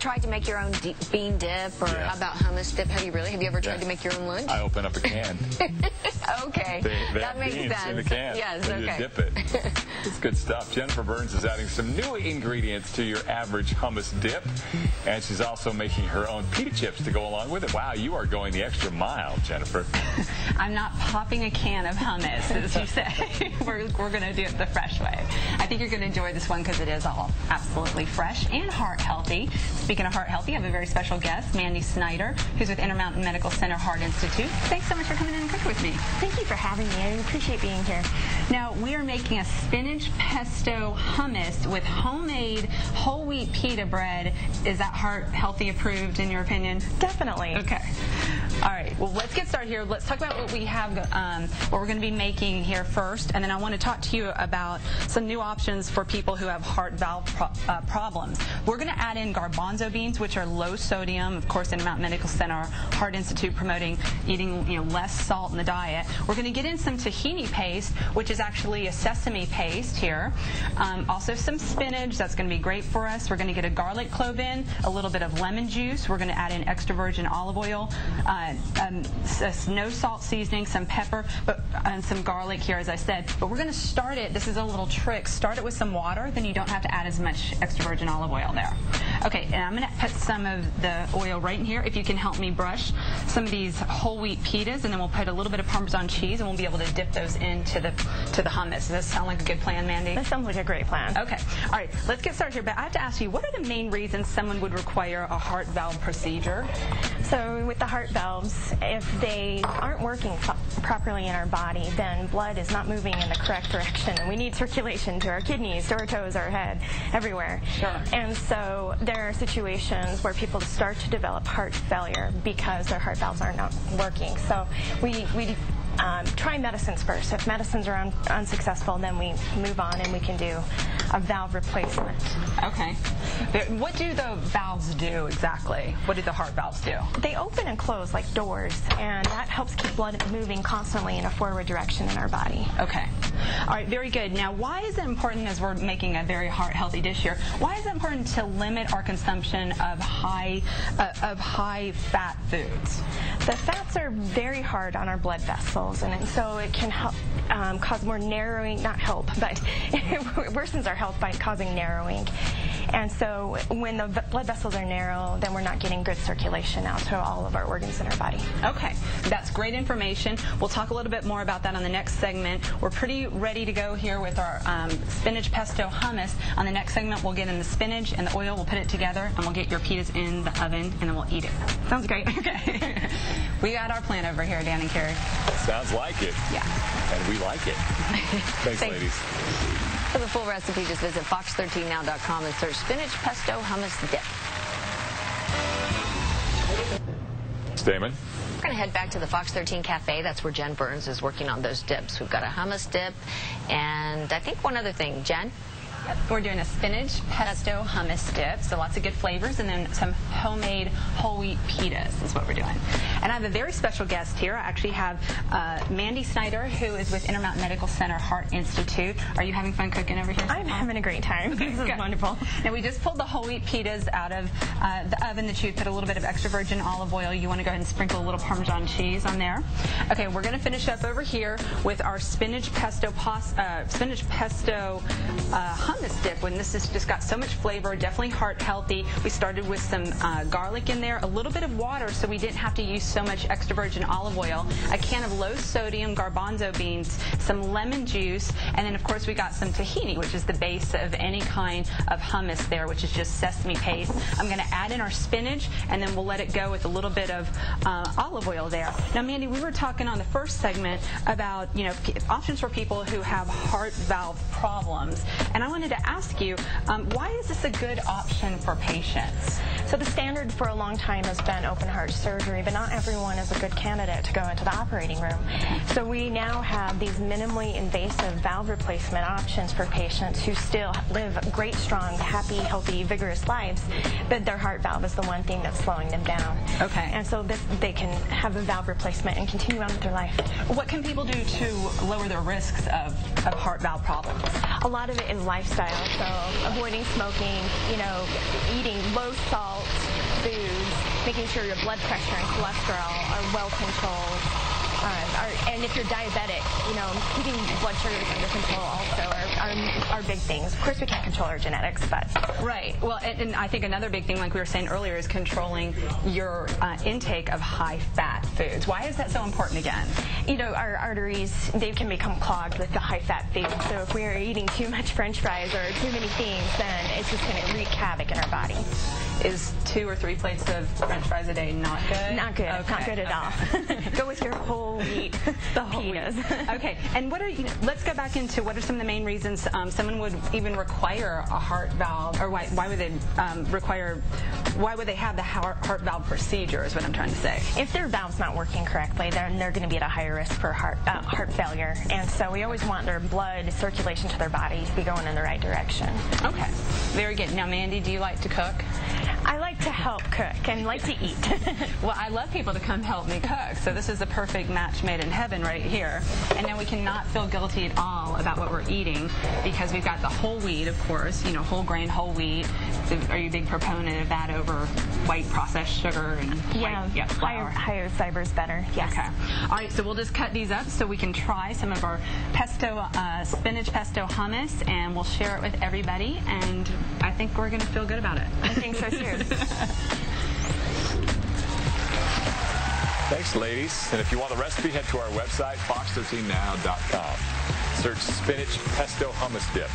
tried to make your own bean dip, or how about hummus dip? Have you really? Have you ever tried to make your own lunch? I open up a can. Okay, they that makes beans sense. In the can. Yes, and okay. You dip it. It's good stuff. Jennifer Burns is adding some new ingredients to your average hummus dip, and she's also making her own pita chips to go along with it. Wow, you are going the extra mile, Jennifer. I'm not popping a can of hummus, as you say. We're going to do it the fresh way. I think you're going to enjoy this one because it is all absolutely fresh and heart healthy. Speaking of heart healthy, I have a very special guest, Mandy Snyder, who's with Intermountain Medical Center Heart Institute. Thanks so much for coming in and cooking with me. Thank you for having me. I appreciate being here. Now, we are making a spinach pesto hummus with homemade whole wheat pita bread. Is that heart healthy approved in your opinion? Definitely. Okay. All right. Well, let's get started here. Let's talk about what we have, what we're going to be making here first, and then I want to talk to you about some new options for people who have heart valve problems. We're going to add in garbanzo beans, which are low sodium. Of course, Intermountain Medical Center Heart Institute promoting eating less salt in the diet. We're going to get in some tahini paste, which is actually a sesame paste here. Also some spinach. That's going to be great for us. We're going to get a garlic clove in, a little bit of lemon juice. We're going to add in extra virgin olive oil, no salt seasoning, some pepper, and some garlic here, as I said. But we're going to start it. This is a little trick. Start it with some water, then you don't have to add as much extra virgin olive oil there. Okay, and I'm going to put some of the oil right in here. If you can help me brush some of these whole wheat pitas, and then we'll put a little bit of Parmesan cheese, and we'll be able to dip those into the hummus. Does this sound like a good plan, Mandy? That sounds like a great plan. Okay. All right, let's get started here. But I have to ask you, what are the main reasons someone would require a heart valve procedure? So with the heart valves, if they aren't working properly in our body, then blood is not moving in the correct direction. And we need circulation to our kidneys, to our toes, our head, everywhere. Sure. And so there are situations where people start to develop heart failure because their heart valves are not working. So we try medicines first. If medicines are unsuccessful, then we move on and we can do a valve replacement. Okay. What do the valves do exactly? What do the heart valves do? They open and close like doors, and that helps keep blood moving constantly in a forward direction in our body. Okay. All right, very good. Now, why is it important, as we're making a very heart-healthy dish here, why is it important to limit our consumption of high-fat foods? The fats are very hard on our blood vessels, and so it can help cause more narrowing, not help, but it worsens our health by causing narrowing. And so when the blood vessels are narrow, then we're not getting good circulation out to all of our organs in our body. Okay, that's great information. We'll talk a little bit more about that on the next segment. We're pretty ready to go here with our spinach pesto hummus. On the next segment, we'll get in the spinach and the oil. We'll put it together, and we'll get your pitas in the oven, and then we'll eat it. Sounds great. Okay. We got our plan over here, Dan and Carrie. Sounds like it. Yeah. And we like it. Thanks, ladies. For the full recipe, just visit fox13now.com and search spinach pesto hummus dip. Damon? We're going to head back to the Fox 13 Cafe. That's where Jen Burns is working on those dips. We've got a hummus dip, and I think one other thing. Jen? We're doing a spinach pesto hummus dip, so lots of good flavors, and then some homemade whole wheat pitas is what we're doing. And I have a very special guest here. I actually have Mandy Snyder, who is with Intermountain Medical Center Heart Institute. Are you having fun cooking over here? I'm having a great time. This is wonderful. Now, we just pulled the whole wheat pitas out of the oven that you put a little bit of extra virgin olive oil. You want to go ahead and sprinkle a little Parmesan cheese on there. Okay, we're going to finish up over here with our spinach pesto hummus dip. When this has just got so much flavor, definitely heart healthy. We started with some garlic in there, a little bit of water so we didn't have to use so much extra virgin olive oil, a can of low sodium garbanzo beans, some lemon juice, and then of course we got some tahini, which is the base of any kind of hummus there, which is just sesame paste. I'm going to add in our spinach, and then we'll let it go with a little bit of olive oil there. Now, Mandy, we were talking on the first segment about options for people who have heart valve problems, and I wanted to ask you, why is this a good option for patients? So the standard for a long time has been open heart surgery, but not everyone is a good candidate to go into the operating room. So we now have these minimally invasive valve replacement options for patients who still live great, strong, happy, healthy, vigorous lives, but their heart valve is the one thing that's slowing them down. Okay. And so they can have a valve replacement and continue on with their life. What can people do to lower their risks of of heart valve problems? A lot of it is lifestyle, so avoiding smoking, eating low salt foods, making sure your blood pressure and cholesterol are well controlled. And if you're diabetic, keeping blood sugars under control also are big things. Of course, we can't control our genetics, but... Right. Well, and I think another big thing, like we were saying earlier, is controlling your intake of high-fat foods. Why is that so important again? Our arteries, they can become clogged with the high-fat foods. So if we're eating too much French fries or too many things, then it's just going to wreak havoc in our body. Is 2 or 3 plates of French fries a day not good? Not good. Okay. Not good at all. Go with your whole wheat pitas. Okay. And let's go back into what are some of the main reasons someone would even require a heart valve, or why would they why would they have the heart valve procedure is what I'm trying to say. If their valve's not working correctly, then they're going to be at a higher risk for heart failure. And so we always want their blood circulation to their bodies to be going in the right direction. Okay. Very good. Now, Mandy, do you like to cook? I like to help cook and like to eat. Well, I love people to come help me cook, so this is the perfect match made in heaven right here. And now we cannot feel guilty at all about what we're eating because we've got the whole wheat, of course, whole grain, whole wheat. So are you a big proponent of that over white processed sugar and flour? Higher fiber is better, yes. Okay. All right, so we'll just cut these up so we can try some of our pesto, spinach pesto hummus, and we'll share it with everybody, and I think we're going to feel good about it. I think so too. Thanks, ladies. And if you want the recipe, head to our website, fox13now.com. Search spinach pesto hummus dip.